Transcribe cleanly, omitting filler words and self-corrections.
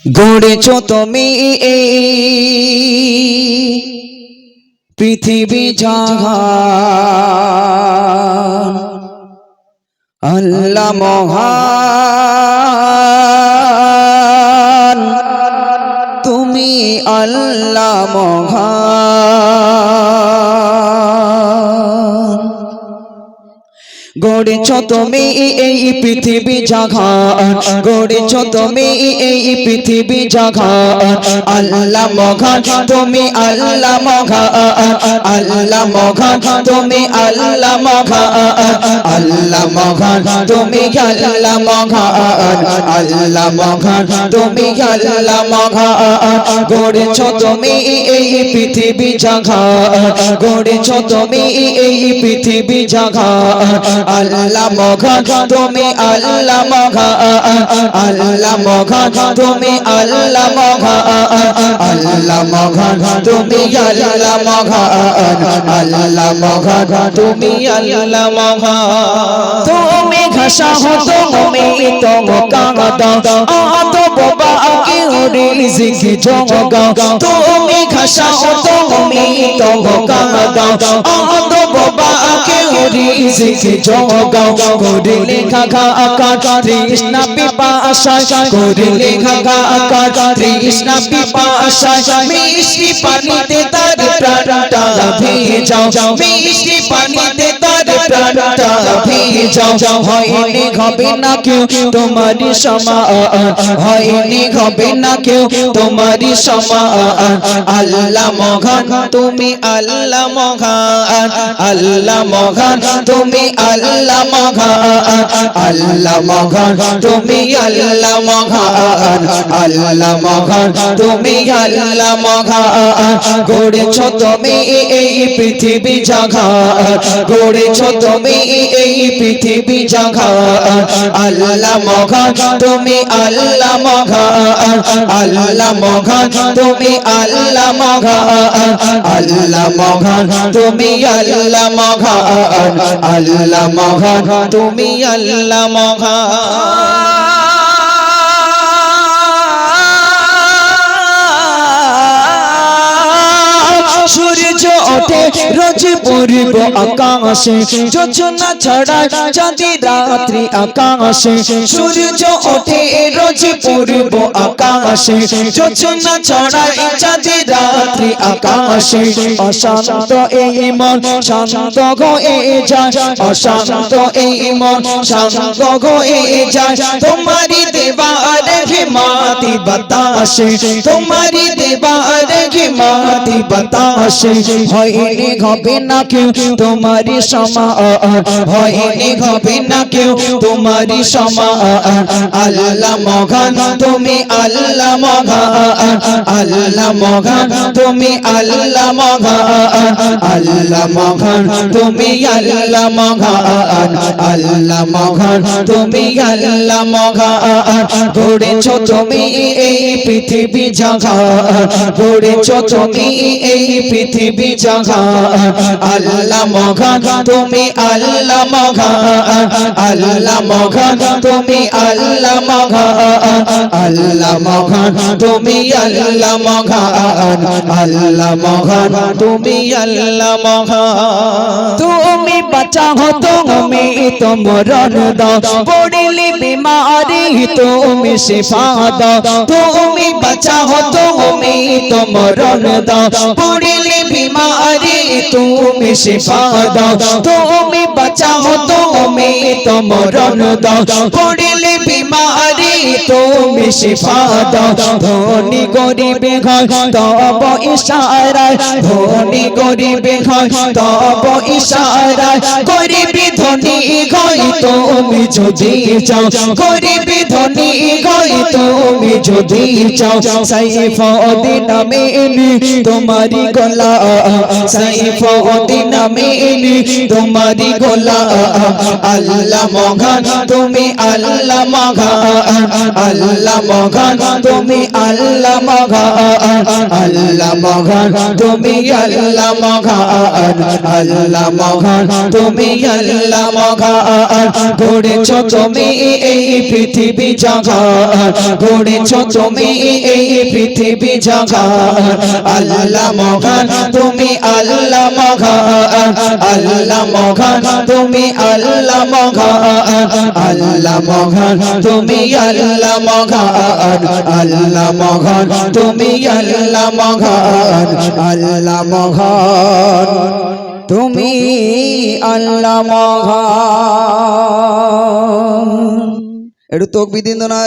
গড়েছো তুমি এই পৃথিবী জাহান, আল্লাহ মহান, তুমি আল্লাহ মহান। গড়েছো তুমি এই পৃথিবী জাহান, গড়েছো তুমি এই পৃথিবী জাহান, আল্লাহ মহান, তুমি আল্লাহ মহান, আল্লাহ মহান, তুমি আল্লাহ মহান, আল্লাহ মহান, তুমি আল্লাহ মহান, আল্লাহ মহান, তুমি আল্লাহ মহান। গড়েছো তুমি এই পৃথিবী জাহান, গড়েছো তুমি এই পৃথিবী জাহান, আল্লাহ মহান, তুমি আল্লাহ মহান, আল্লাহ মহান, তুমি আল্লাহ মহান, আল্লাহ মহান, তুমি আল্লাহ মহান, আল্লাহ মহান, তুমি আল্লাহ মহান। তুমি ঘাসা হো তুমি তো কাঁদা আতো বাবা কি রিজিক জগা, তুমি ঘাসা হো তুমি তো কাঁদা আতো বাবা কি রিজিক জগা। করিলে ঘা আকার তৃষ্ণা পিপাসায়, করিলে ঘা আকার তৃষ্ণা পিপাসায়, মিষ্টি পানিতে তার প্রাণটা ভেজাও, মিষ্টি পানিতে তার প্রাণটা ভেজাও। হয়নি হবে না কেউ তোমারি সমান, হয়নি হবে না কেউ তোমারি সমান, আল্লাহ মহান, তুমি আল্লাহ মহান, আল্লাহ মহান, তুমি আল্লাহ মহান, আল্লাহ মহান, তুমি আল্লাহ মহান, আল্লাহ মহান, তুমি আল্লাহ মহান। গড়েছো তুমি এই পৃথিবী জাহান, গড়েছো তুমি এই পৃথিবী জাহান, আল্লাহ মহান, তুমি আল্লাহ মহান, আল্লাহ মহান, তুমি আল্লাহ মহান, আল্লাহ মহান, তুমি আল্লাহ মহান, আল্লাহ মহান, তুমি আল্লাহ মহান। সূর্য ওঠে রোজ পূর্ব আকাশে, যোজনা ছাড়া চাঁদি রাত্রি আকাশে, সূর্য ওঠে রোজ পূর্ব আকাশে, যোজনা ছাড়া চাঁদি রাত্রি আকাশে। অশান্ত এই মন শান্ত হয়ে যায়, অশান্ত এই মন শান্ত হয়ে যায়, তোমারি দেবার হিমাতি বাতাসে, তোমারি দেবার হিমাতি বাতাসে। হয়নি হবে না কেউ তোমারি সমান, হয়নি হবে না কেউ তোমারি সমান, আল্লাহ মহান, তুমি আল্লাহ মহান, আল্লাহ মহান, তুমি আল্লাহ মহান, আল্লাহ মহান, তুমি আল্লাহ মহান, আল্লাহ মহান, তুমি আল্লাহ মহান। গড়েছো তুমি এই পৃথিবী জাহান, গড়েছো তুমি এই পৃথিবী জাহান, আল্লাহ মহান, তুমি আল্লাহ মহান, আল্লাহ মহান, তুমি আল্লাহ মহান, আল্লাহ মহান, তুমি আল্লাহ মহান, আল্লাহ মহান, তুমি আল্লাহ মহান। তুমি বাঁচাও তুমি তো মরণ দাও, পড়িলে বিমারি তুমি শিফা দাও, তুমি বাঁচাও তুমি তো মরণ দাও, পড়িলে বিমারি তুমি শিফা দাও, তুমি বাঁচাও তুমি তো মরণ দাও, পড়িলে বিমারি তুমি শিফা দাও। ধনী গরিবে হয় তব ইশারায়, ধনী গরিবে হয় তব ইশারায়, গরিবি ধনী হয় তুমি যদি চাও, গরিবি ধনী হয় তুমি যদি চাও। সাইফুদ্দিন আমিনী তোমারি গোলা, সাইফুদ্দিন আমিনী তোমারি গোলা, আল্লাহ মহান, তুমি আল্লাহ মহান, আল্লাহ মহান, তুমি আল্লাহ মহান, আল্লাহ মহান, তুমি আল্লাহ মহান, আল্লাহ মহান, তুমি আল্লাহ মহান। গড়েছো তুমি এই পৃথিবী পৃথিবী জাগান গড়েছো তুমি এই পৃথিবী জাগান আল্লাহ মহান তুমি আল্লাহ মহান আল্লাহ মহান তুমি আল্লাহ মহান আল্লাহ মহান তুমি আল্লাহ মহান আল্লাহ মহান তুমি আল্লাহ মহান আল্লাহ মহান তুমি আল্লাহ মহান। একটু তাকবীর দিন না।